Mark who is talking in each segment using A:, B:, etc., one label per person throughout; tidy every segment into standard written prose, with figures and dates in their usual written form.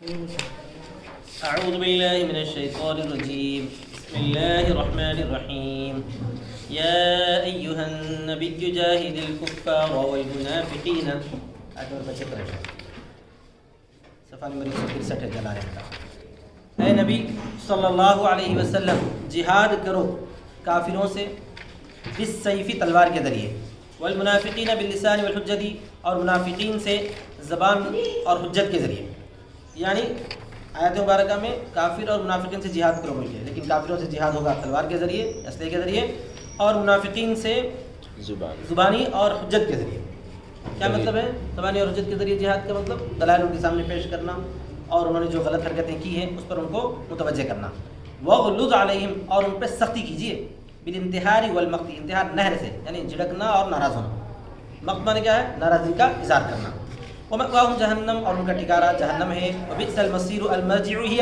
A: اعوذ باللہ من الشیطان الرجیم بسم اللہ الرحمن الرحیم یا ایہا النبی جاہد الکفار والمنافقین صفحہ نمبر 163 ہے جلالہ کا۔ اے نبی صلی اللہ علیہ وسلم جہاد کرو کافروں سے بالسیف تلوار کے ذریعے، والمنافقین باللسان والحجتی اور منافقین سے زبان اور حجت کے ذریعے، یعنی آیت مبارکہ میں کافر اور منافقین سے جہاد کرو بول کے، لیکن کافروں سے جہاد ہوگا تلوار کے ذریعے، اسلحے کے ذریعے، اور منافقین سے زبانی اور حجت کے ذریعے۔ کیا مطلب ہے زبانی اور حجت کے ذریعے جہاد کا مطلب؟ دلائل ان کے سامنے پیش کرنا اور انہوں نے جو غلط حرکتیں کی ہیں اس پر ان کو متوجہ کرنا۔ وَغْلُظْ عَلَيْهِمْ اور ان پہ سختی کیجیے، بالانتحار والمقت، انتحار نہر سے یعنی جھڑکنا اور ناراض ہونا، مقت مانے کیا ہے؟ ناراضی کا اظہار کرنا۔ وَمَأْوَاهُمْ جہنم اور ان کا ٹھکانہ جہنم ہے، وَبِئْسَ الْمَصِيرُ الْمَرْجِعُ هِيَ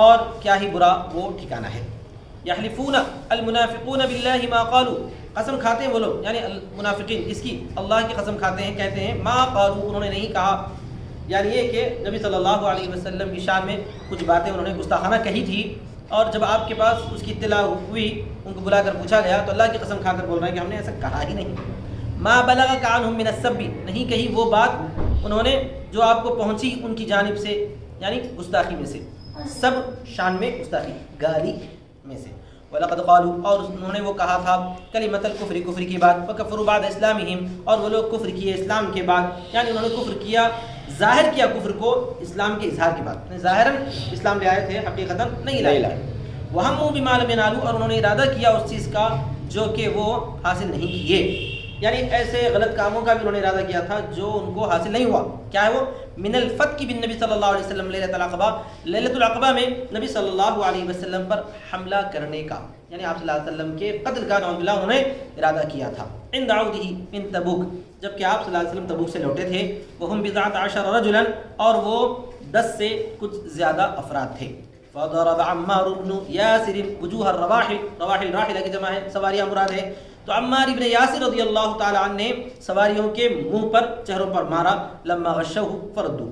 A: اور کیا ہی برا وہ ٹھکانہ ہے۔ يَحْلِفُونَ الْمُنَافِقُونَ بِاللَّهِ مَا قَالُوا قسم کھاتے ہیں وہ لوگ، یعنی منافقین کس کی؟ اللہ کی قسم کھاتے ہیں، کہتے ہیں ما قالوا انہوں نے نہیں کہا، یعنی یہ کہ نبی صلی اللہ علیہ وسلم کی شان میں کچھ باتیں انہوں نے گستاخانہ کہی تھی، اور جب آپ کے پاس اس کی اطلاع ہوئی، ان کو بلا کر پوچھا گیا تو اللہ کی قسم کھا کر بول رہے ہیں کہ ہم نے ایسا کہا ہی نہیں۔ ما بلغک عنہم من السب نہیں کہی وہ بات انہوں نے جو آپ کو پہنچی ان کی جانب سے، یعنی گستاخی میں سے، سب شان میں گستاخی، گالی میں سے۔ وَلَقَدْ قَالُوا اور انہوں نے وہ کہا تھا کلمۃ الکفر، کفر کی بات، وَكَفَرُوا بَعْدَ إِسْلَامِهِمْ اور وہ لوگ کفر کیے اسلام کے بعد، یعنی انہوں نے کفر کیا، ظاہر کیا کفر کو اسلام کے اظہار کے بعد، ظاہراً اسلام لے آئے تھے، حقیقتاً نہیں لائے۔ وَهَمُّوا بِمَا لَمْ يَنَالُوا اور انہوں نے ارادہ کیا اس چیز کا جو کہ وہ حاصل نہیں کیے، یعنی ایسے غلط کاموں کا بھی انہوں نے ارادہ کیا تھا جو ان کو حاصل نہیں ہوا۔ کیا ہے وہ؟ من الفتک بالنبی صلی اللہ علیہ وسلم لیلۃ العقبہ، لیلۃ العقبہ میں نبی صلی اللہ علیہ وسلم پر حملہ کرنے کا، یعنی آپ صلی اللہ علیہ وسلم کے قتل کا نعوذ باللہ انہوں نے ارادہ کیا تھا۔ عند عودہ من تبوک جبکہ آپ صلی اللہ علیہ وسلم تبوک سے لوٹے تھے، وہم بضعۃ عشر رجلا اور وہ 10 سے کچھ زیادہ افراد تھے۔ فضرب عمار بن یاسر وجوہ الرواحل، رواحل راحلہ کی جمع ہے، سواریاں مراد ہے، تو عمار ابن یاسر رضی اللہ تعالی عنہ نے سواریوں کے منہ پر، چہروں پر مارا، لما غشوہ فردو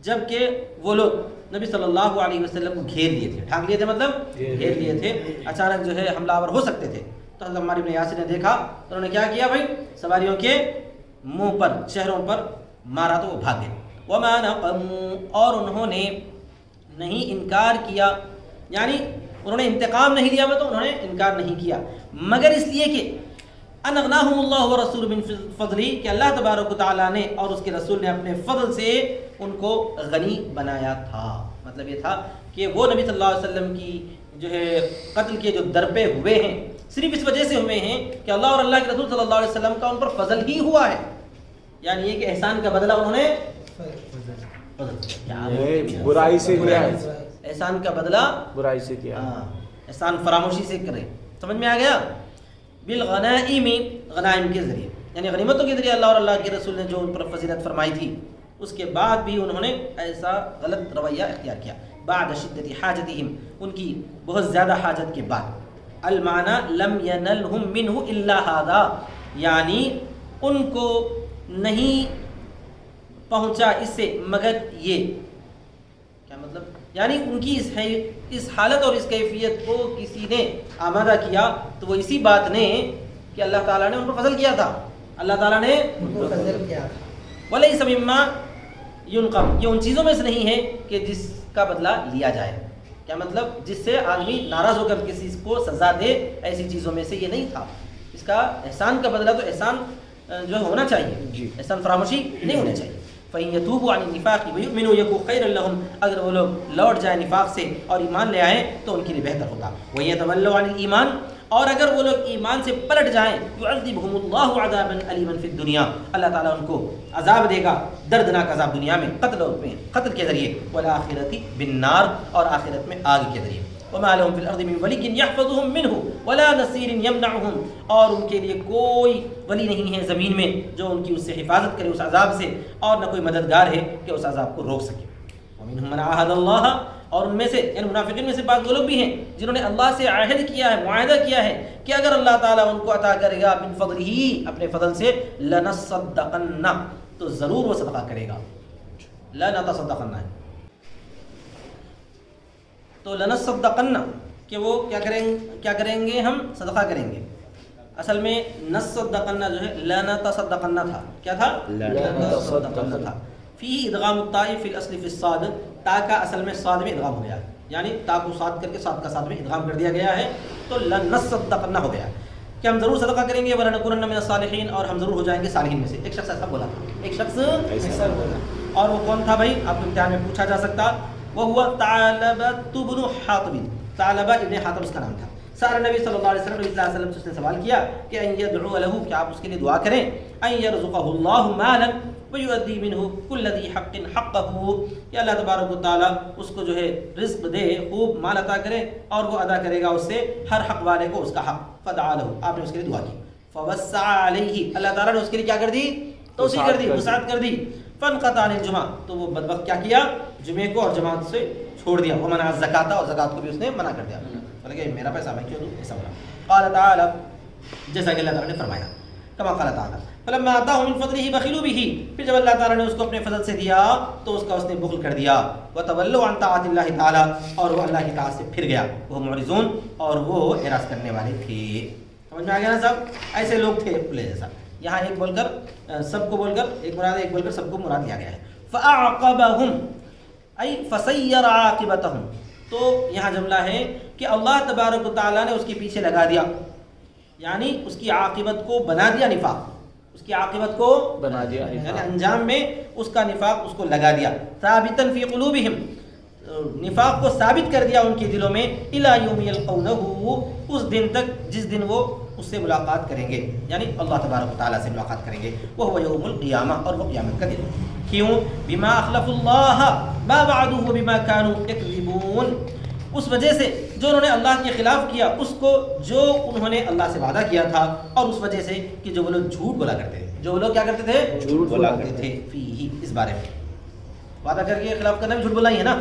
A: جبکہ وہ لوگ نبی صلی اللہ علیہ وسلم کو گھیر لیے تھے، ڈھانک لیے تھے، مطلب گھیر لیے تھے، اچانک جو ہے حملہ آور ہو سکتے تھے۔ تو حضرت عمار ابن یاسر نے دیکھا تو انہوں نے کیا کیا بھائی؟ سواریوں کے منہ پر، چہروں پر مارا تو وہ بھاگ گئے۔ وما نقموا اور انہوں نے نہیں انکار کیا، یعنی انہوں نے انتقام نہیں لیا، تو انہوں نے انکار نہیں کیا، مگر اس لیے کہ ان اغناہم اللہ ورسول من فضلی کہ اللہ تبارک و تعالیٰ نے اور اس کے رسول نے اپنے فضل سے ان کو غنی بنایا تھا۔ مطلب یہ تھا کہ وہ نبی صلی اللہ علیہ وسلم کی جو ہے قتل کے جو درپے ہوئے ہیں صرف اس وجہ سے ہوئے ہیں کہ اللہ اور اللہ کے رسول صلی اللہ علیہ وسلم کا ان پر فضل ہی ہوا ہے، یعنی یہ کہ احسان کا بدلہ انہوں نے
B: برائی سے کیا ہے،
A: احسان کا بدلہ
B: برائی سے کیا،
A: احسان فراموشی سے کرے۔ سمجھ میں آ گیا؟ بالغنائم غنائم کے ذریعے، یعنی غنیمتوں کے ذریعے اللہ اور اللہ کے رسول نے جو ان پر فضیلت فرمائی تھی، اس کے بعد بھی انہوں نے ایسا غلط رویہ اختیار کیا۔ بعد شدت حاجتہم ان کی بہت زیادہ حاجت کے بعد۔ المعنی لم ینلہم منہ الا ھذا یعنی ان کو نہیں پہنچا اس سے مگر یہ۔ کیا مطلب؟ یعنی ان کی اس حالت اور اس کیفیت کو کسی نے آمادہ کیا تو وہ اسی بات نے کہ اللہ تعالیٰ نے ان پر فضل کیا تھا، اللہ تعالیٰ نے ان پر فضل کیا تھا۔ وَلَيْسَ مِمَّا يُنْقَمْ یہ ان چیزوں میں سے نہیں ہے کہ جس کا بدلہ لیا جائے۔ کیا مطلب؟ جس سے آدمی ناراض ہو کر کسی کو سزا دے، ایسی چیزوں میں سے یہ نہیں تھا۔ اس کا احسان کا بدلہ تو احسان جو ہونا چاہیے، احسان فراموشی نہیں ہونا چاہیے۔ فَإِن يَتُوبُوا عَنِ النِّفَاقِ وَيُؤْمِنُوا يَكُنْ خَيْرًا لَهُمْ اگر وہ لوگ لوٹ جائیں نفاق سے اور ایمان لے آئیں تو ان کے لیے بہتر ہوگا۔ وَيَتَوَلَّوْا عَنِ الْإِيمَانِ اور اگر وہ لوگ ایمان سے پلٹ جائیں، يُعَذِّبْهُمُ اللَّهُ عَذَابًا أَلِيمًا فِي الدُّنْيَا اللہ تعالیٰ ان کو عذاب دے گا، دردناک عذاب دنیا میں، قتل کے ذریعے، وَالْآخِرَةِ بِالنَّارِ اور آخرت میں آگ کے ذریعے۔ وما لهم في الارض من ولي يحفظهم منه ولا نصير يمنعهم اور ان کے لیے کوئی ولی نہیں ہے زمین میں جو ان کی اس سے حفاظت کرے اس عذاب سے، اور نہ کوئی مددگار ہے کہ اس عذاب کو روک سکے۔ ومنهم من عاهد الله اور ان میں سے یعنی منافقین میں سے بعض وہ لوگ بھی ہیں جنہوں نے اللہ سے عہد کیا ہے، معاہدہ کیا ہے کہ اگر اللہ تعالیٰ ان کو عطا کرے گا من فضلہ اپنے فضل سے، لنصدقن تو ضرور وہ صدقہ کرے گا، لنتصدقن تو لنصدقن کہ وہ کیا کریں گے ہم صدقہ کریں گے. اصل میں نصدقن جو ہے لنتصدقن تھا. کیا تھا؟ لنتصدقن تھا. فی ادغام الطاء فی الاصل فی الصاد، تا کا اصل میں صاد میں ادغام ہو گیا، یعنی تا کو صاد کر کے صاد کا صاد میں ادغام کر دیا گیا ہے، تو لنصدقن ہو گیا کہ ہم ضرور صدقہ کریں گے، ولنکونن من الصالحین، اور ہم ضرور ہو جائیں گے صالحین میں سے. ایک شخص ایسا بولا تھا، ایک شخص ایسا بولا، اور وہ کون تھا بھائی؟ آپ کو امتحان میں پوچھا جا سکتا. وہو ثعلبۃ بن حاطب، ثعلبہ ابن حاطب اس کا نام تھا. سارے نبی صلی اللہ علیہ وسلم صلی اللہ علیہ وسلم سے اس نے سوال کیا کہ ان يدعو له، کہ آپ اس کے لیے دعا کریں، ان يرزقه الله مالا ويؤدي منه كل ذي حق حقه، کہ اللہ تبارک و تعالی اس کو جو ہے رزق دے، خوب مال عطا کرے، اور وہ ادا کرے گا اس سے ہر حق والے کو اس کا حق. فدعا له، آپ نے اس کے لیے دعا کی. فوسع علیہ، اللہ تعالیٰ نے اس کے لیے کیا کر دی؟ توسیع کر دی، وسعت کر دی. فانقطع عن الجمعہ، تو وہ بدبخت کیا کیا؟ جمعے کو اور جماعت سے چھوڑ دیا. ومنع الزکاۃ، اور زکات کو بھی اس نے منع کر دیا. کہ میرا پیسہ میں کیوں دوں؟ ایسا بولا. قال تعالی، جیسا کہ اللہ تعالیٰ نے فرمایا، کما قال تعالی فلما آتاهم من فضله بخلوا به، پھر جب اللہ تعالیٰ نے اس کو اپنے فضل سے دیا تو اس نے بخل کر دیا. وتولوا عن طاعت اللہ تعالی، اور وہ اللہ کی طاعت سے پھر گیا. وہ معرضون، اور وہ اعراض کرنے والے تھے. سمجھ میں آ گیا نا صاحب؟ ایسے لوگ تھے پلے جیسا. یہاں ایک بول کر سب کو بول کر ایک مراد، ایک بول کر سب کو مراد لیا گیا ہے. فاعقبهم ای فسیر عاقبتهم، تو یہاں جملہ ہے کہ اللہ تبارک و تعالیٰ نے اس کے پیچھے لگا دیا، یعنی اس کی عاقبت کو بنا دیا نفاق، اس کی عاقبت کو بنا دیا، یعنی انجام میں اس کا نفاق اس کو لگا دیا. ثابتا فی قلوبہم، نفاق کو ثابت کر دیا ان کے دلوں میں. الی یوم یلقونہ، اس دن تک جس دن وہ اس سے ملاقات کریں گے، یعنی اللہ تبارک و تعالیٰ سے ملاقات کریں گے. وہو یوم القیامہ، اور وہ قیامت کا دن. کیوں؟ بما اخلف اللہ ما وعدوہ بما كانوا یکذبون، اس وجہ سے جو انہوں نے اللہ کے خلاف کیا اس کو جو انہوں نے اللہ سے وعدہ کیا تھا، اور اس وجہ سے کہ جو وہ لوگ جھوٹ بولا کرتے تھے. جو وہ لوگ کیا کرتے تھے؟ جھوٹ بولا کرتے تھے. فیہ، اس بارے میں وعدہ کر کے خلاف کرنا بھی جھوٹ بولا ہی ہے نا.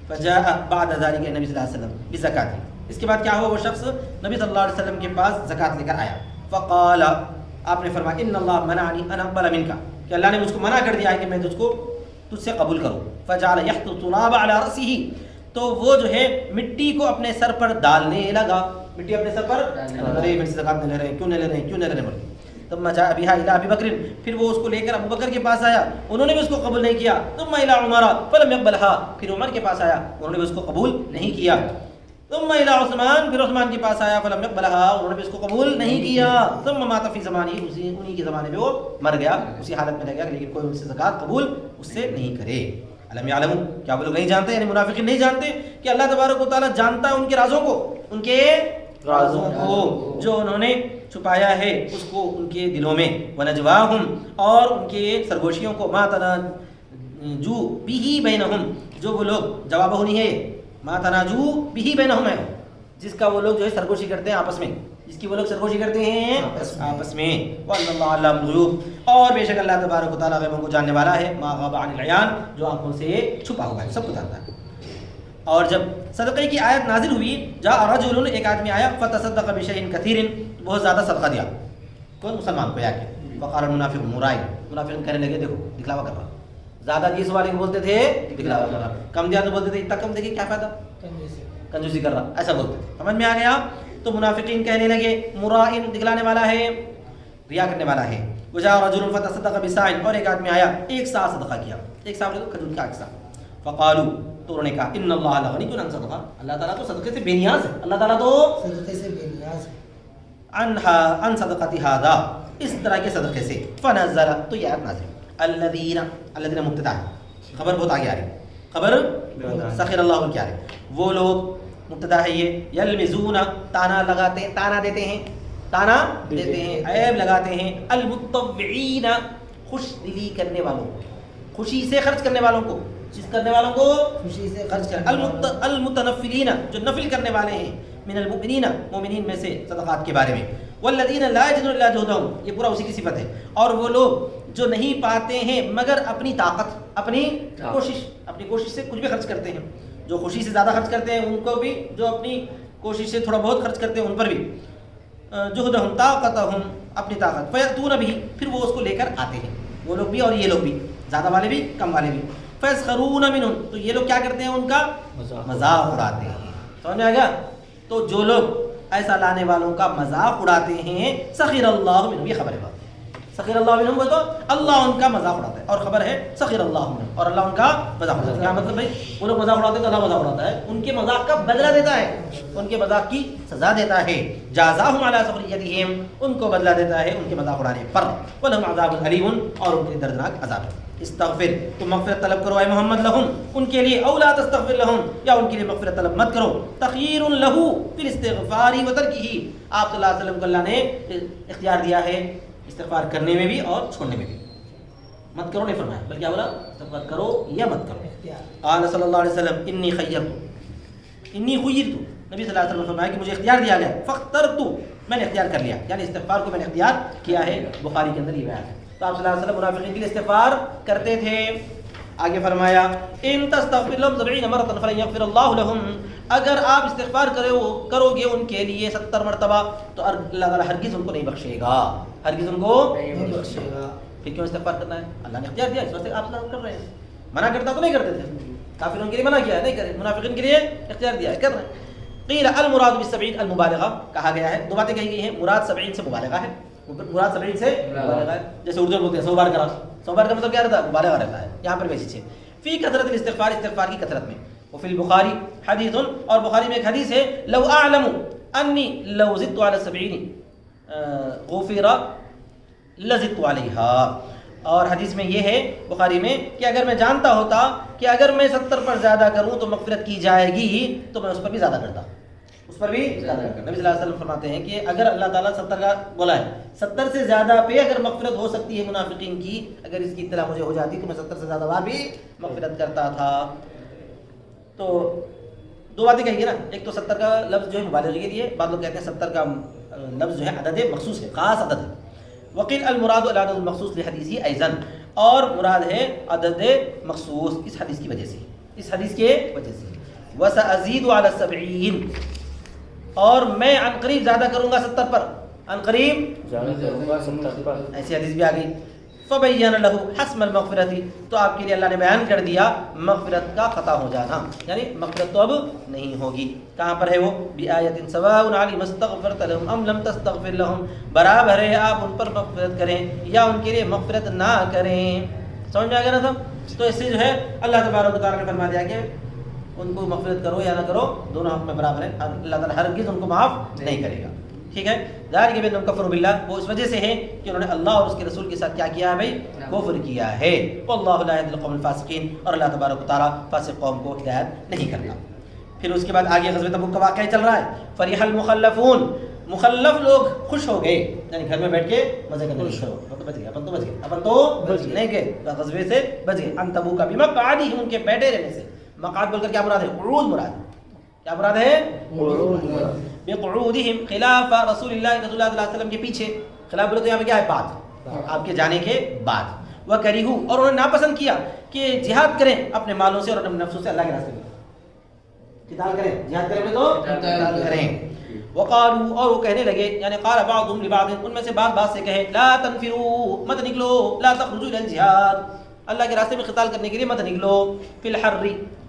A: فجاء بعد ذلك النبی صلی اللہ علیہ وسلم بزکات، اس کے بعد کیا ہوا؟ وہ شخص نبی صلی اللہ علیہ وسلم کے پاس زکات لے کر آیا. فقال، آپ نے فرمایا ان اللہ منعنی ان اقبل منک، کہ اللہ نے مجھ کو منع کر دیا ہے کہ میں تجھ سے قبول کروں. فجعل يحط التراب على رأسه، تو وہ جو ہے مٹی کو اپنے سر پر ڈالنے لگا. مٹی اپنے سر پر، ارے میرے سے زکات نہیں لے رہے، کیوں نہیں لے رہے، کیوں نہیں لے رہے. ثم جاء بها الى ابي بکر، پھر وہ اس کو لے کر ابو بکر کے پاس آیا، انہوں نے بھی اس کو قبول نہیں کیا. ثم الى عمر فلم يقبلها، پھر عمر کے پاس آیا، انہوں نے بھی اس کو قبول نہیں کیا. ثم الى عثمان، پھر عثمان کے پاس آیا، فلم يقبلها، انہوں نے بھی اس کو قبول نہیں کیا. ثم مات في زمانه، انہی کے زمانے میں وہ مر گیا، اسی حالت میں رہ گیا، لیکن کوئی ان سے زکات قبول اس سے نہیں کرے. علم یعلمون، کیا وہ لوگ نہیں جانتے، یعنی منافقین نہیں جانتے کہ اللہ تبارک و تعالیٰ جانتا ہے ان کے رازوں کو، ان کے رازوں کو جو انہوں نے چھپایا ہے اس کو ان کے دلوں میں. ونجواہم، اور ان کے سرگوشیوں کو. ما تناجو بہ بینہم، جو وہ لوگ، جواب نہیں ہے، ما تناجو بہ بینہم ہے، جس کا وہ لوگ جو ہے سرگوشی کرتے ہیں آپس میں، جس کی وہ لوگ سرگوشی کرتے ہیں آپس میں. وَأَنَّ اللَّهَ عَلَّامُ الْغُیُوبِ، اور بے شک اللہ تبارک و تعالیٰ غیبوں کو جاننے والا ہے. ما غاب عن العیان، جو آنکھوں سے چھپا ہوا ہے، سب کو جانتا ہے. اور جب صدقے کی آیت نازل ہوئی، جاء رجل، ایک آدمی آیا، فتصدق بشیء کثیر، بہت زیادہ صدقہ دیا. کون؟ مسلمان کو. یا کہ فقال المنافق مرائن، منافق کہنے لگے دیکھو دکھلاوا کر رہا. زیادہ دیس والے کو بولتے تھے دکھلاوا کر رہا، کم دیا تو بولتے تھے اتنا کم دیکھیے کیا فائدہ، کنجوسی کر رہا، ایسا بولتے تھے. سمجھ میں آ گیا؟ تو منافقین کہنے لگے مرائن، دکھلانے والا ہے، ریا کرنے والا ہے. وجاء رجل فتصدق بساع، اور ایک آدمی آیا، ایک سا صدقہ کیا، ایک سا کھجور کا ایک سا. فقالوا، تو انہوں نے کہا ان اللہ لغنی عن صدقہ، اللہ تعالیٰ تو صدقے سے بے نیاز ہے، اللہ تعالیٰ تو صدقے سے بے نیاز ہے. عن صدقۃ ھذا، اس طرح کے صدقے سے. فنزل، تو یہ آیت نازل. الذین مبتدا ہے، خبر بہت آگے آ رہی ہے، خبر سخر اللہ کیا ہے، وہ لوگ، مبتدا ہے یہ، یلمزون، تانا لگاتے ہیں، تانا دیتے ہیں، تانا دیتے ہیں، عیب لگاتے ہیں. المتطوعین، خوش دلی کرنے والوں کو، خوشی سے خرچ کرنے والوں کو، چیز کرنے والوں کو خوشی سے خرچ کرنے. المتنفلین، جو نفل کرنے والے ہیں، من المؤمنین، مومنین میں سے، صدقات کے بارے میں. والذین لا یجدون الا جہدہم، یہ پورا اسی کی صفت ہے. اور وہ لوگ جو نہیں پاتے ہیں مگر اپنی طاقت، اپنی کوشش سے کچھ بھی خرچ کرتے ہیں. جو خوشی سے زیادہ خرچ کرتے ہیں ان کو بھی، جو اپنی کوشش سے تھوڑا بہت خرچ کرتے ہیں ان پر بھی. جہدہم، طاقتہم، اپنی طاقت. فیأتون بہ، پھر وہ اس کو لے کر آتے ہیں، وہ لوگ بھی اور یہ لوگ بھی، زیادہ والے بھی کم والے بھی. فیسخرون منہم، تو یہ لوگ کیا کرتے ہیں، ان کا مذاق اڑاتے ہیں. سمجھ میں آ گیا؟ تو جو لوگ ایسا لانے والوں کا مذاق اڑاتے ہیں سخیر اللہ منہم، یہ خبر ہے بات، سخیر اللہ منہم تو اللہ ان کا مذاق اڑاتا ہے، اور خبر ہے سخیر اللہ منہم، اور اللہ ان کا مذاق اڑاتا ہے. کیا مطلب بھائی؟ وہ لوگ مذاق اڑاتے ہیں تو اللہ مذاق اڑاتا ہے، ان کے مذاق کا بدلہ دیتا ہے، ان کے مذاق کی سزا دیتا ہے. جازاہم علی سخریتہم، ان کو بدلہ دیتا ہے ان کے مذاق اڑانے پر. ولہم عذاب علیم، اور ان کے لیے دردناک عذاب ہے. استغفر، تم مغفرت طلب کرو اے محمد لہم، ان کے لیے، او لا تستغفر لہم، یا ان کے لیے مغفرت طلب مت کرو. تخیر لہ فی الاستغفار و ترکہ، آپ صلی اللہ علیہ وسلم کو اللہ نے اختیار دیا ہے استغفار کرنے میں بھی اور چھوڑنے میں بھی. مت کرو نہیں فرمایا، بلکہ کیا بولا؟ استغفار کرو یا مت کرو. قال صلی اللہ علیہ وسلم انی خیرت، انی خیرت، نبی صلی اللہ علیہ وسلم نے فرمایا کہ مجھے اختیار دیا گیا، فاخترت، میں نے اختیار کر لیا، یعنی استغفار کو میں نے اختیار کیا ہے. بخاری کے اندر یہ بیان ہے. تو آپ صلی اللہ علیہ وسلم منافقین کے لیے استغفار کرتے تھے. آگے فرمایا ان تستغفر لهم 70 مرة فلن يغفر الله لهم، اگر آپ استغفار کرو گے ان کے لیے 70 مرتبہ تو اللہ تعالیٰ ہرگز ان کو نہیں بخشے گا، ہرگز ان کو نہیں بخشے گا. پھر کیوں استغفار کرنا ہے؟ اللہ نے اختیار دیا، اس واسطے آپ کر رہے ہیں. منع کرتا تو نہیں کرتے تھے، کافروں کے لیے منع کیا ہے نہیں کرے، منافقین کے لیے اختیار دیا ہے کر رہے ہیں. قیل المراد بالسبعین المبالغہ، کہا گیا ہے، دو باتیں کہی گئی ہیں. مراد 70 سے مبالغہ ہے، مراد 70 سے مبالغہ ہے. جیسے اردو میں بولتے ہیں 100 بار کرا، 100 بار کا مطلب کیا رہتا ہے؟ مبالغہ رہتا ہے. یہاں پر ویسی چیز فی کثرت الاستغفار، استغفار کی کثرت میں. وفی البخاری حدیث، اور بخاری میں ایک حدیث ہے، لو اعلم انی لو زدت علی 70 غفر لزدت علیہا. اور حدیث میں یہ ہے بخاری میں کہ اگر میں جانتا ہوتا کہ اگر میں 70 پر زیادہ کروں تو مغفرت کی جائے گی تو میں اس پر بھی زیادہ کرتا، اس پر بھی زیادہ کرتا. نبی صلی اللہ علیہ وسلم فرماتے ہیں کہ اگر اللہ تعالیٰ 70 کا بولا ہے، 70 سے زیادہ پہ اگر مغفرت ہو سکتی ہے منافقین کی، اگر اس کی اطلاع مجھے ہو جاتی تو میں 70 سے زیادہ بار بھی مغفرت کرتا تھا. تو دو باتیں کہی نا، ایک تو 70 کا لفظ جو ہے مبالغے کے لیے، بعض لوگ کہتے ہیں 70 کا لفظ جو ہے عدد مخصوص ہے، خاص عدد ہے. وقیل المراد العدد المخصوص لحدیث ایضا، اور مراد ہے عدد مخصوص اس حدیث کی وجہ سے، اس حدیث کے وجہ سے. وسأزيد على 70، اور میں عن قریب زیادہ کروں گا 70 پر، عن قریب
B: زیادہ کروں گا 70 پر.
A: ایسی حدیث بھی آ گئی. فبین لہ حسم المغفرۃ، تو آپ کے لیے اللہ نے بیان کر دیا مغفرت کا قطع ہو جانا، یعنی مغفرت تو اب نہیں ہوگی. کہاں پر ہے وہ؟ بآیۃ سواء علیہم استغفرت لهم ام لم تستغفر لهم، برابر ہے آپ ان پر مغفرت کریں یا ان کے لیے مغفرت نہ کریں. سمجھ میں آ گیا نا سب؟ تو اس سے جو ہے اللہ تبارک و تعالیٰ نے فرما دیا کہ ان کو مغفرت کرو یا نہ کرو، دونوں حق میں برابر ہیں، اللہ تعالیٰ ہرگز ان کو معاف نہیں کرے گا. ٹھیک ہے. ذالک بانہم کفروا باللہ، وہ اس وجہ سے ہے کہ انہوں نے اللہ اور اس کے رسول کے ساتھ کیا کیا ہے بھائی؟ کفر کیا ہے. واللہ لا یہدی القوم الفاسقین، اور اللہ تبارک و تعالیٰ فاسق قوم کو ہدایت نہیں کرتا. پھر اس کے بعد آگے غزوہ تبوک کا واقعہ چل رہا ہے. فریح المخلفون، مخلف لوگ خوش ہو گئے، یعنی گھر میں بیٹھ کے مزے کرنے لگے. اپن تو بچ گئے، اپن تو نہیں گئے، غزوے سے بچ گئے. ان تبوک بمقعدہم، ان کے بیٹھے رہنے سے. مقعد بول کر کیا مراد ہے؟ قعود مراد. کیا مراد ہے؟ بقعودہم خلاف رسول اللہ صلی اللہ علیہ وسلم کے پیچھے. خلاف بولے تو یہاں پہ کیا ہے؟ بات، آپ کے جانے کے بعد. وکریہو، اور انہوں نے ناپسند کیا کہ جہاد کریں اپنے مالوں سے اور اپنے نفسوں سے اللہ کے راستے میں. قتال کریں، جہاد کریں تو قتال کریں. وقالوا، اور وہ کہنے لگے، یعنی قال بعضهم لبعض، ان میں سے بعض سے کہے، لا تنفروا، مت نکلو، لا تخرجوا الى الجهاد، اللہ کے راستے میں قتال کرنے کے لیے مت نکلو. فی الحر،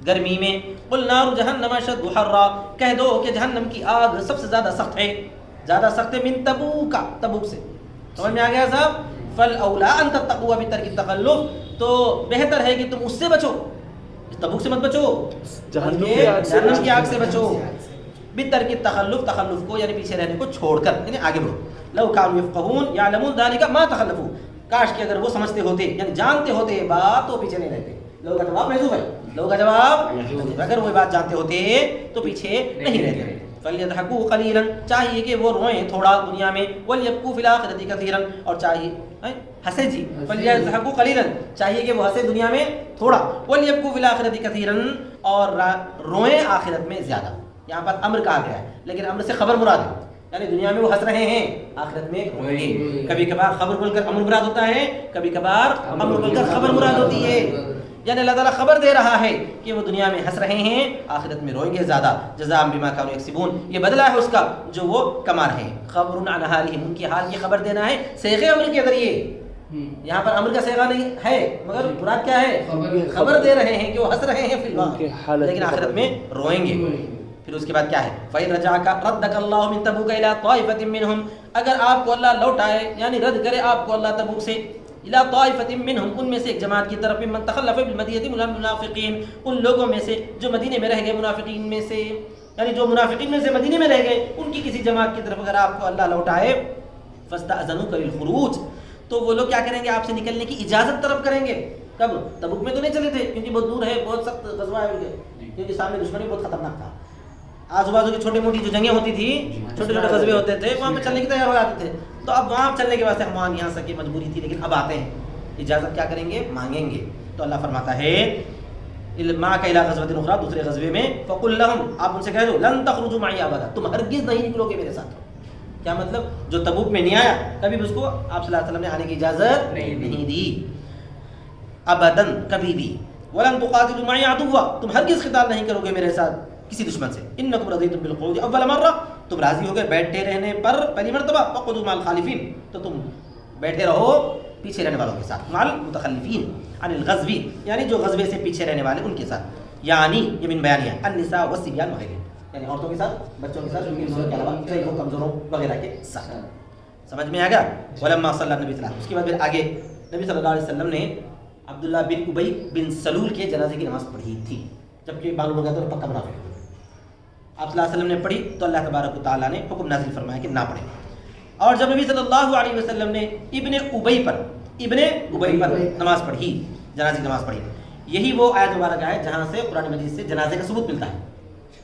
A: گرمی میں. قل نار جہنم اشد حرا، کہہ دو کہ جہنم کی آگ سب سے زیادہ سخت ہے، زیادہ سخت ہے من تبوک، تبوک سے. سمجھ میں آ گیا صاحب؟ فالاولا ان تتقوا بترک التخلف، تو بہتر ہے کہ تم اس سے بچو، تبوک سے مت بچو، جہنم کی آگ سے بچو. بترک التخلف، تخلف کو یعنی پیچھے رہنے کو چھوڑ کر، یعنی آگے بڑھو. لو کانوا یفقهون یعلمون ذلك ما تخلفوا، کاش کہ اگر وہ سمجھتے ہوتے یعنی جانتے ہوتے یہ بات تو پیچھے نہیں رہتے. لوگوں کا جواب محذوف ہے، لوگوں کا جواب اگر وہ بات جانتے ہوتے تو پیچھے نہیں رہتے. فلیضحکوا قلیلا، چاہیے کہ وہ روئیں تھوڑا دنیا میں. ولیبکوا فی الآخرۃ کثیرا، اور چاہیے ہنسے جی. فلیضحکوا قلیلا، چاہیے کہ وہ ہنسے دنیا میں تھوڑا. ولیبکوا فی الآخرۃ کثیرا، اور روئیں آخرت میں زیادہ. یہاں پر امر کہا گیا ہے لیکن امر سے خبر مراد ہے، یعنی دنیا میں وہ ہنس رہے ہیں، آخرت میں روئیں گے. کبھی کبھار خبر بول کر امر مراد ہوتا ہے، کبھی کبھار امر بول کر خبر مراد ہوتی ہے. یعنی اللہ تعالیٰ خبر دے رہا ہے کہ وہ دنیا میں ہنس رہے ہیں، آخرت میں روئیں گے زیادہ. جزاء بما كانوا يكسبون، یہ بدلہ ہے اس کا جو وہ کما رہے ہیں. خبر عن حالهم، ان کی حال کی خبر دینا ہے صیغہ امر کے ذریعے. یہاں پر امر کا صیغہ نہیں ہے مگر مراد کیا ہے؟ خبر دے رہے ہیں کہ وہ ہنس رہے ہیں فی الواقع لیکن آخرت میں روئیں گے. پھر اس کے بعد کیا ہے فَإِن رَجَعَكَ رَدَّكَ اللَّهُ مِن تَبُوكَ إِلَىٰ طَائِفَةٍ مِّنْهُمْ، اگر آپ کو اللہ لوٹائے یعنی رد کرے آپ کو اللہ تبوک سے، إِلَىٰ طَائِفَةٍ مِّنْهُمْ ان میں سے ایک جماعت کی طرف، ممن تخلف بالمدینہ من المنافقین ان لوگوں میں سے جو مدینے میں رہ گئے منافقین میں سے، یعنی جو منافقین میں سے مدینے میں رہ گئے ان کی کسی جماعت کی طرف اگر آپ کو اللہ لوٹائے فَاسْتَأْذَنُوكَ لِلْخُرُوجِ، تو وہ لوگ کیا کریں گے آپ سے نکلنے کی اجازت طلب کریں گے. کب؟ تبوک میں تو نہیں چلے تھے کیونکہ بہت دور ہے، بہت سخت غزوہ ہے ان کے، کیونکہ سامنے دشمنی بہت خطرناک تھا. آزو بازو کی چھوٹی موٹی جو جنگیں ہوتی تھی، چھوٹے چھوٹے غزوے ہوتے تھے، وہاں پہ چلنے کی تیار ہو جاتے تھے. تو اب وہاں چلنے کے واسطے ہم وہاں یہاں سکی مجبوری تھی، لیکن اب آتے ہیں اجازت کیا کریں گے مانگیں گے. تو اللہ فرماتا ہے مَعَكَ إِلَىٰ غَزْوَةٍ أُخْرَىٰ دوسرے غزوے میں فَقُلْ لَهُمْ آپ ان سے کہہ دو لَن تَخْرُجُوا مَعِي أَبَدًا تم ہرگز نہیں نکلو گے میرے ساتھ. کیا مطلب؟ جو تبوک میں نہیں آیا کبھی بھی اس کو آپ صلی اللہ علیہ وسلم نے آنے کی اجازت نہیں دی ابداً کبھی بھی. وَلَن تُقَاتِلُوا مَعِي عَدُوًّا تم ہرگز قتال نہیں کرو گے میرے ساتھ کسی دشمن سے. إِنَّكُمْ رَضِيتُمْ بِالْقُعُودِ أَوَّلَ مَرَّةٍ تم راضی ہو گئے بیٹھے رہنے پر پہلی مرتبہ فَاقْعُدُوا مَعَ الْخَالِفِينَ تو تم بیٹھے رہو پیچھے رہنے والوں کے ساتھ. مع المتخلفین عن الغزو یعنی جو غزوے سے پیچھے رہنے والے ان کے ساتھ. یعنی یہ من بیانیہ النساء والصبیان وغیرہ یعنی عورتوں کے ساتھ بچوں کے ساتھ ان کے علاوہ ضعیفوں کمزوروں وغیرہ کے ساتھ. سمجھ میں آ گیا؟ ولما صلی اللہ علیہ وسلم اس کے بعد پھر آگے نبی صلی اللہ علیہ وسلم نے عبداللہ بن ابی بن سلول کے جنازے کی نماز پڑھی تھی جبکہ معلوم ہو گیا تو پکا منافق. آپ صلی اللہ علیہ وسلم نے پڑھی تو اللہ تبارک و تعالیٰ نے حکم نازل فرمایا کہ نہ پڑھیں. اور جب نبی صلی اللہ علیہ وسلم نے ابن ابی پر نماز پڑھی جنازے کی نماز پڑھی یہی وہ آیت مبارکہ ہے جہاں سے قرآن مجید سے جنازے کا ثبوت ملتا ہے.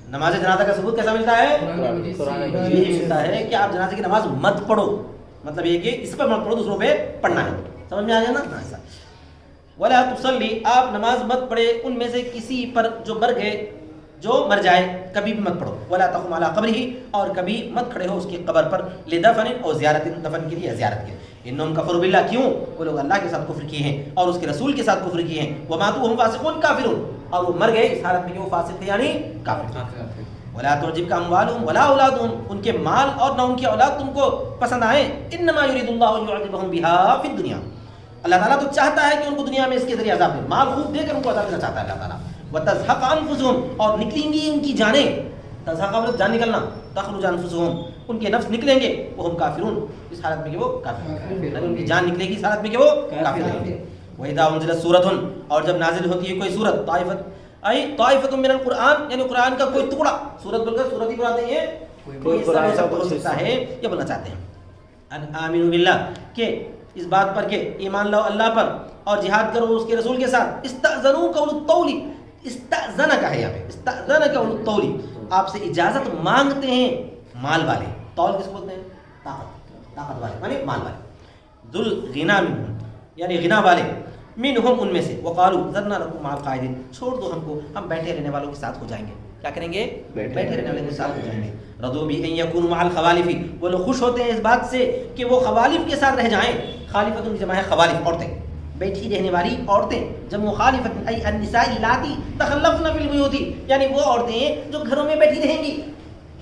A: نماز جنازہ کا ثبوت کیسا ملتا ہے؟ یہی ملتا ہے کہ آپ جنازے کی نماز مت پڑھو، مطلب یہ کہ اس پر مت پڑھو دوسروں پہ پڑھنا ہے. سمجھ میں آ گیا نا؟ ایسا ولا تصلی آپ نماز مت پڑھے ان میں سے کسی پر جو مر گئے جو مر جائے کبھی بھی مت پڑھو. ولا تقم علی قبرہ اور کبھی مت کھڑے ہو اس کی قبر پر لدفن اور زیارت دفن کے لیے زیارت کے. انہم کفروا باللہ کیوں وہ لوگ اللہ کے ساتھ کفر کیے ہیں اور اس کے رسول کے ساتھ کفر کیے ہیں. وماتوا وهم فاسقون کافرون اور وہ مر گئے اس حالت میں کہ وہ فاسق تھے یعنی کافر. ولا تعجبک اموالهم ولا اولادهم ان کے مال اور نہ ان کی اولاد تم کو پسند آئے. انما یرید اللہ ان يعذبهم بها فی الدنیا اللہ تعالیٰ تو چاہتا ہے کہ ان کو دنیا میں اس کے ذریعے عذاب دے، مال خوب دے کر ان کو عذاب دینا چاہتا ہے اللہ تعالیٰ. وتزهق انفسهم اور نکلیں گی ان کی جانیں. تزهق مطلب جان نکلنا، تخرج انفسهم ان کے نفس نکلیں گے وهم کافرون اس حالت میں کہ وہ کافر ہیں، ان کی جان نکلے گی اس حالت میں کہ وہ کافر ہیں. وَإِذَا أُنزِلَتْ سُورَةٌ اور جب نازل ہوتی ہے کوئی سورت طائفۃ من القرآن یعنی قرآن کا کوئی ٹکڑا، سورت بول کر سورت ہی بناتے ہیں کوئی حصہ ایسا ہو سکتا ہے یہ بولنا چاہتے ہیں. ان آمنوا باللہ کہ اس بات پر کہ ایمان لاؤ اللہ پر اور جہاد کرو اس کے رسول کے ساتھ. استأذنوک اولو الطول استأذن کا ہے یہاں پہ استأذنک اولو الطول آپ سے اجازت مانگتے ہیں مال والے. طول کس کو بولتے ہیں؟ طاقت والے یعنی مال والے. ذل غنا منہم یعنی غنا والے منہم ان میں سے. وقالوا ذرنا نکن مع القاعدین چھوڑ دو ہم کو ہم بیٹھے رہنے والوں کے ساتھ ہو جائیں گے. کیا کریں گے؟ بیٹھے رہنے والوں کے ساتھ ہو جائیں گے. رضوا بان یکونوا مع الخوالف وہ لوگ خوش ہوتے ہیں اس بات سے کہ وہ خوالف کے ساتھ رہ جائیں. خالفۃ جمع ہے خوالف عورتیں، بیٹھی رہنے والی عورتیں. جمع خالفۃ ای النساء اللاتی تخلفن فی البیوت یعنی وہ عورتیں جو گھروں میں بیٹھی رہیں گی،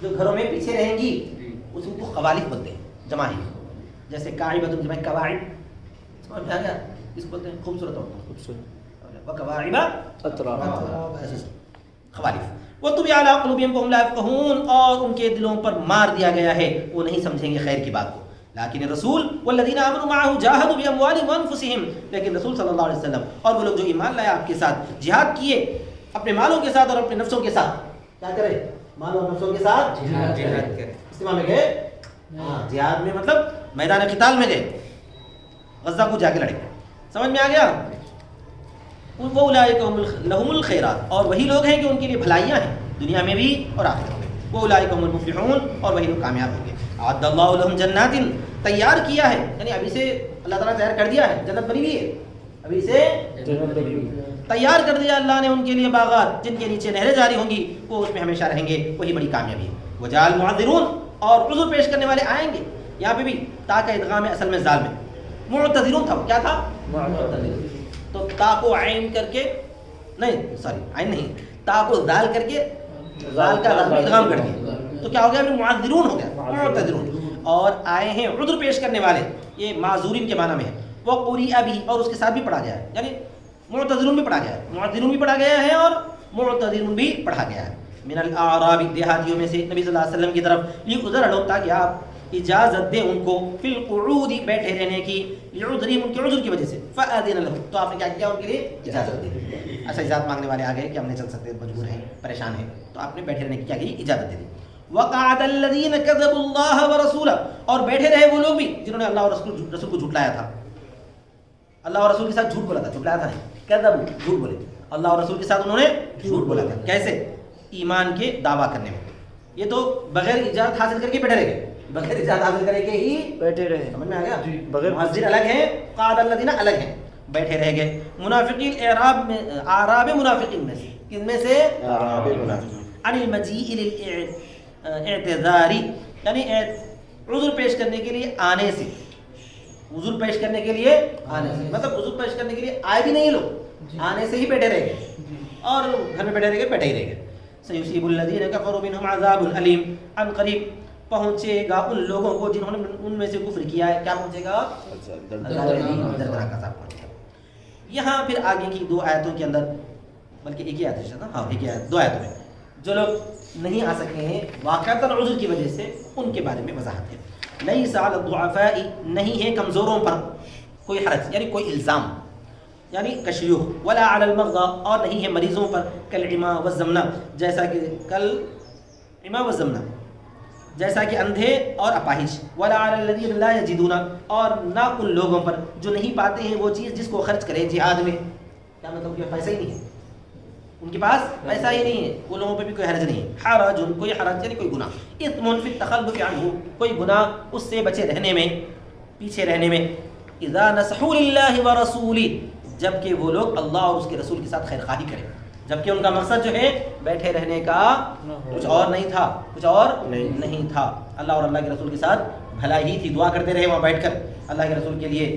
A: جو گھروں میں پیچھے رہیں گی اس کو خوالف بولتے ہیں جمع ہے. جیسے قاعبۃ جمع قواعد سمجھ میں آ گیا اس کو بولتے ہیں خوبصورت عورتیں. وقواعب خوالف. وَطُبِعَ عَلَىٰ قُلُوبِهِمْ فَهُمْ لَا يَفْقَهُونَ اور ان کے دلوں پر مار دیا گیا ہے وہ نہیں سمجھیں گے خیر کی بات کو. لیکن رسول والذین آمنوا معه جاهدوا بأموالهم وأنفسهم لیکن رسول صلی اللہ علیہ وسلم اور وہ لوگ جو ایمان لائے آپ کے ساتھ جہاد کیے اپنے مالوں کے ساتھ اور اپنے نفسوں کے ساتھ. کیا کرے؟ مالوں اور نفسوں کے ساتھ جہاد کرے. استماع میں گئے جہاد میں مطلب میدان قتال میں گئے، غزہ کو جا کے لڑے. سمجھ میں آ گیا؟ وَأُولَٰئِكَ لَهُمُ الْخَيْرَاتُ اور وہی لوگ ہیں کہ ان کے لیے بھلائیاں ہیں دنیا میں بھی اور آخرت میں. وَأُولَٰئِكَ هُمُ الْمُفْلِحُونَ اور وہی لوگ کامیاب ہوں گے. اعد اللہ لهم جنات تیار کیا ہے یعنی ابھی سے اللہ تعالیٰ تیار کر دیا ہے، جنت بنی ہوئی ہے ابھی سے تیار کر دیا اللہ نے ان کے لیے باغات جن کے نیچے نہریں جاری ہوں گی وہ اس میں ہمیشہ رہیں گے، وہی بڑی کامیابی ہے. وجعل معذرون اور عذر پیش کرنے والے آئیں گے. یہاں پہ بھی تا کا ادغام ہے اصل میں زال میں. معتذرون تھا کیا تھا؟ معتذرون. تو تا کو عین کر کے نہیں سوری عین نہیں تا کو زال کر کے زال کا ادغام کر دیا تو کیا ہو گیا؟ معذرون ہو گیا معتذرون. اور آئے ہیں عذر پیش کرنے والے یہ معذورین کے معنی میں ہے. وہ قریء بھی اور اس کے ساتھ بھی پڑھا گیا ہے یعنی معتذرون بھی پڑھا گیا ہے، معذرون بھی پڑھا گیا ہے اور معتذرون بھی پڑھا گیا ہے. من الاعراب دیہاتیوں میں سے نبی صلی اللہ علیہ وسلم کی طرف لیعذر لهم تاکہ آپ اجازت دیں ان کو فی القعود بیٹھے رہنے کی لعذرهم ان کے عذر کی وجہ سے فاذن لهم تو آپ نے کیا کیا ان کے لیے اجازت دے دی. اچھا اجازت مانگنے والے آ گئے کہ ہم نہیں چل سکتے مجبور ہیں پریشان ہیں تو آپ نے بیٹھے رہنے کی کیا کی اجازت دے دی. وقعد الذين كذبوا الله ورسوله اور بیٹھے رہے وہ لوگ بھی جنہوں نے اللہ اور رسول کو جھٹلایا تھا. اللہ اور رسول کے ساتھ جھوٹ بولا تھا, جھٹلایا تھا نہیں, کذب جھوٹ بولے. اللہ اور رسول کے ساتھ انہوں نے جھوٹ بولا تھا. کیسے؟ ایمان کے دعویٰ کرنے میں. یہ تو بغیر اجازت حاصل کر کے بیٹھے رہے, بغیر اجازت حاصل کرے کے ہی
B: بیٹھے رہے.
A: سمجھ میں آ گیا؟
B: بغیر
A: مؤذن الگ ہیں, قعد الذین الگ ہیں, بیٹھے رہ گئے. منافقین اعراب میں, اعراب منافقین میں سے, کن میں سے؟
B: اعراب منافقین.
A: عن المجیء للاعتذار یعنی عذر پیش کرنے کے لیے آنے سے, عذر پیش کرنے کے لیے آنے سے, مطلب عذر پیش کرنے کے لیے آئے بھی نہیں لوگ, آنے سے ہی بیٹھے رہ گئے اور گھر میں بیٹھے رہ گئے, بیٹھے ہی رہ گئے. سیصیب الذین کفروا منہم عذاب علیم عن قریب پہنچے گا ان لوگوں کو جنہوں نے ان میں سے کفر کیا ہے. کیا پہنچے گا؟ دردناک عذاب پہنچے گا. یہاں پھر آگے کی 2 آیتوں کے اندر, بلکہ ایک ہی آیت ہے, ہاں ایک ہی آیت, 2 آیتوں میں جو لوگ نہیں آ سکے ہیں واقعتاً عذر کی وجہ سے, ان کے بارے میں وضاحت ہے. لیس علی الضعفاء نہیں ہے کمزوروں پر کوئی حرج یعنی کوئی الزام, یعنی کشیوخ, ولا علی المرضى اور نہیں ہے مریضوں پر, کالعما والزمنہ جیسا کہ عما والزمنہ جیسا کہ اندھے اور اپاہج, ولا علی الذین لا یجدون اور نہ ان لوگوں پر جو نہیں پاتے ہیں وہ چیز جس کو خرچ کرے جہاد میں. کیا مطلب کہ پیسہ ہی نہیں ہے, ان کے پاس پیسہ ہی نہیں ہے, وہ لوگوں پہ بھی کوئی حرج نہیں ہے. حرج کوئی حرج یعنی کوئی گناہ, اثم فی التخلف عنہ کوئی گناہ اس سے بچے رہنے میں, پیچھے رہنے میں. اذا نصحوا للہ ورسولہ جبکہ وہ لوگ اللہ اور اس کے رسول کے ساتھ خیر خواہی کریں, جبکہ ان کا مقصد جو ہے بیٹھے رہنے کا کچھ اور نہیں تھا, کچھ اور نہیں تھا, اللہ اور اللہ کے رسول کے ساتھ بھلائی ہی تھی, دعا کرتے رہے وہاں بیٹھ کر اللہ کے رسول کے لیے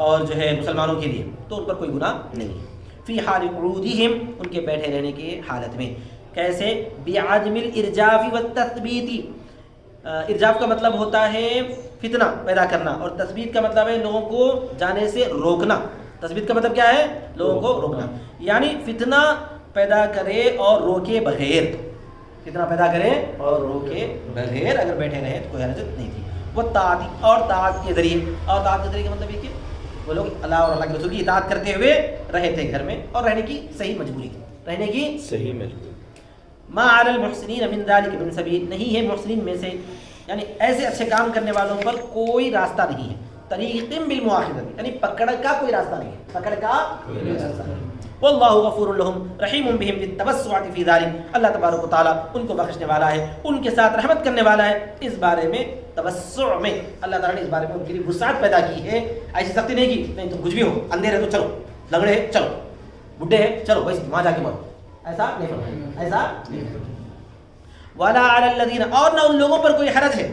A: اور جو ہے مسلمانوں کے لیے, تو ان پر کوئی گناہ نہیں. فی حال قعودہم ان کے بیٹھے رہنے کی حالت میں. کیسے؟ بعدم الارجاف والتثبیت, ارجاف کا مطلب ہوتا ہے فتنہ پیدا کرنا, اور تثبیت کا مطلب ہے لوگوں کو جانے سے روکنا. تثبیت کا مطلب کیا ہے؟ لوگوں کو روکنا, یعنی فتنہ پیدا کرے اور روکے بغیر, فتنہ پیدا کرے اور روکے بغیر اگر بیٹھے رہے تو کوئی حرج نہیں تھی. وہ طاعت اور طاعت کے ذریعے, اور طاعت کے ذریعے کا مطلب یہ کہ وہ لوگ اللہ اور اللہ کے رسول کی اطاعت کرتے ہوئے رہے تھے گھر میں, اور رہنے کی صحیح مجبوری تھی, رہنے کی
B: صحیح مجبوری.
A: ما علی المحسنین من ذلک من سبیل نہیں ہے محسنین میں سے یعنی ایسے اچھے کام کرنے والوں پر کوئی راستہ نہیں ہے. طریق بالمؤاخذہ یعنی پکڑ کا کوئی راستہ نہیں ہے, پکڑ کا کوئی راستہ نہیں. واللہ غفور لهم رحیم بهم بالتوسع فی ذلک اللہ تبارک و تعالی ان کو بخشنے والا ہے, ان کے ساتھ رحمت کرنے والا ہے. اس بارے میں توسع میں اللہ تعالی نے اس بارے میں ان کے لیے وسعت پیدا کی ہے, ایسی سختی نہیں کی نہیں تم کچھ بھی ہو, اندھے رہے تو چلو, لنگڑے ہیں چلو, بڈھے ہیں چلو بھائی وہاں جا کے مرو, ایسا نہیں فرمایا, ایسا نہیں. ولا علی الذین اور نہ ان لوگوں پر کوئی حرج ہے,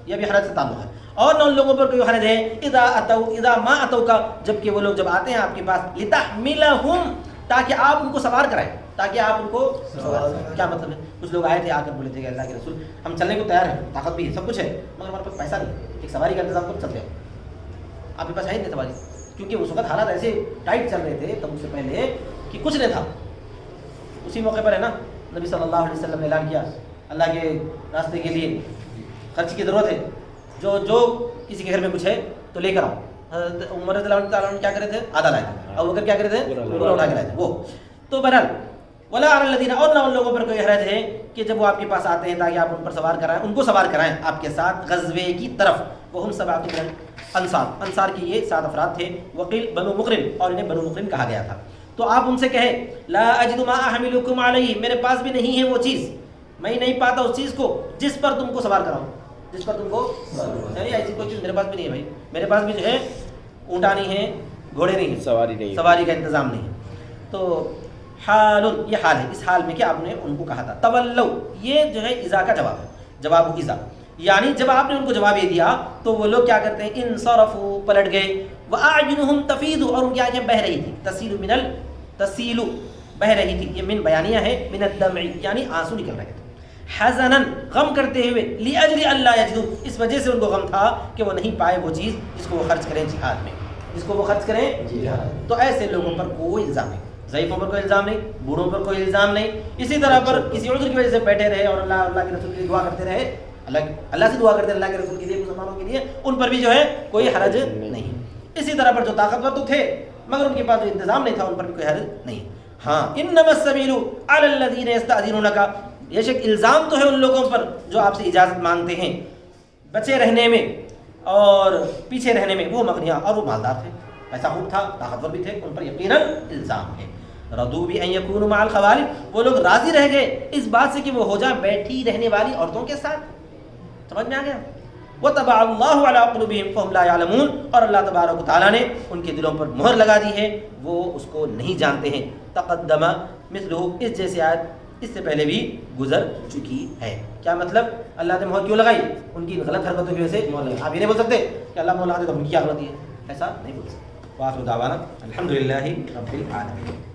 A: یہ بھی حرج سے تعلق ہے, اور نہ ان لوگوں پر کوئی حرج ہے اذا ما اتوکا جبکہ وہ لوگ جب آتے ہیں آپ کے پاس لتحملہم تاکہ آپ ان کو سوار کرائیں, تاکہ آپ ان کو کیا مطلب ہے؟ کچھ لوگ آئے تھے آ کر بولے تھے کہ اللہ کے رسول ہم چلنے کو تیار ہیں, طاقت بھی ہے, سب کچھ ہے, مگر ہمارے پاس پیسہ نہیں, ایک سواری کا انتظام کر چلتے ہو, آپ کے پاس ہے نہیں سواری, کیونکہ اس وقت حالات ایسے ٹائٹ چل رہے تھے تب اس سے پہلے کہ کچھ نہیں تھا. اسی موقع پر ہے نا نبی صلی اللہ علیہ وسلم نے اعلان کیا اللہ کے راستے کے لیے خرچ کی ضرورت ہے, جو کسی کے گھر میں کچھ ہے تو لے کر آؤ. حضرت عمر رضی اللہ تعالیٰ عنہ کیا کرے تھے؟ آدھا لائے تھے, ابو بکر کیا کرے تھے؟ پورا اٹھا کے لائے تھے وہ. تو بہرحال ولا علی الذین اور نہ ان لوگوں پر کوئی حرج ہے کہ جب وہ آپ کے پاس آتے ہیں تاکہ آپ ان پر سوار کرائیں, ان کو سوار کرائیں آپ کے ساتھ غزوے کی طرف. وہم سبعۃ من انصار, انصار کے یہ 7 افراد تھے. وقیل بنو مقرن اور انہیں بنو مقرن کہا گیا تھا. تو آپ ان سے کہیں لا اجد ما احملکم علیہ میرے پاس بھی نہیں ہے وہ چیز, میں نہیں پاتا اس چیز کو جس پر تم کو سوار کراؤں, جس پر تم کو یعنی ایسی کوئی چیز میرے پاس بھی نہیں ہے بھائی, میرے پاس بھی جو ہے اونٹا نہیں ہے, گھوڑے نہیں ہیں,
B: سواری نہیں,
A: سواری کا انتظام نہیں. تو حال یہ حال ہے, اس حال میں کہ آپ نے ان کو کہا تھا. تولو یہ جو ہے اذا کا جواب ہے, جواب اذا یعنی جب آپ نے ان کو جواب یہ دیا تو وہ لوگ کیا کرتے ہیں انصرفوا پلٹ گئے. واعینہم تفیض اور ان کی آنکھیں بہہ رہی تھی. تسیل بہہ رہی تھی, یہ من بیانیہ ہے, من الدمع یعنی آنسو نکل رہے تھے. حزنن غم کرتے ہوئے, لاجل اللہ یجدوا اس وجہ سے ان کو غم تھا کہ وہ نہیں پائے وہ چیز جس کو وہ خرچ کریں جہاد میں, جس کو وہ خرچ کریں جہاد. تو ایسے لوگوں پر کوئی الزام نہیں, ضعیفوں پر کوئی الزام نہیں، بوڑھوں پر کوئی الزام نہیں. اسی طرح پر کسی عذر کی وجہ سے بیٹھے رہے اور اللہ کے رسول کے لیے دعا کرتے رہے، اللہ سے دعا کرتے رہے اللہ کے رسول کے لیے، مسلمانوں کے لیے، ان پر بھی جو ہے کوئی حرج نہیں. اسی طرح پر جو طاقتور تو تھے مگر ان کے پاس جو انتظام نہیں تھا ان پر بھی کوئی حرج نہیں. ہاں انما السبیل علی الذین یستأذنونک، یہ شک الزام تو ہے ان لوگوں پر جو آپ سے اجازت مانگتے ہیں بچے رہنے میں اور پیچھے رہنے میں، وہ مغنیاں اور وہ مالدار تھے، ایسا خوب تھا، طاقتور بھی تھے، ان پر یقیناً الزام ہے. رضوا بأن یکونوا مع الخوالف، وہ لوگ راضی رہ گئے اس بات سے کہ وہ ہو جائیں بیٹھی رہنے والی عورتوں کے ساتھ. سمجھ میں آ گیا؟ وطبع اللہ علی قلوبہم فہم لا یعلمون، اور اللہ تبارک و تعالیٰ نے ان کے دلوں پر مہر لگا دی ہے، وہ اس کو نہیں جانتے ہیں. تقدم مثلہ، اس جیسے آیت اس سے پہلے بھی گزر چکی ہے. کیا مطلب؟ اللہ نے مہر کیوں لگائی؟ ان کی غلط حرکتوں کی وجہ سے مہر لگائی. آپ یہ نہیں بول سکتے کہ اللہ مہر لگا دے تو ان کی کیا غلطی ہے، ایسا نہیں بول سکتے. وآخر دعوانا الحمدللہ رب العالمین.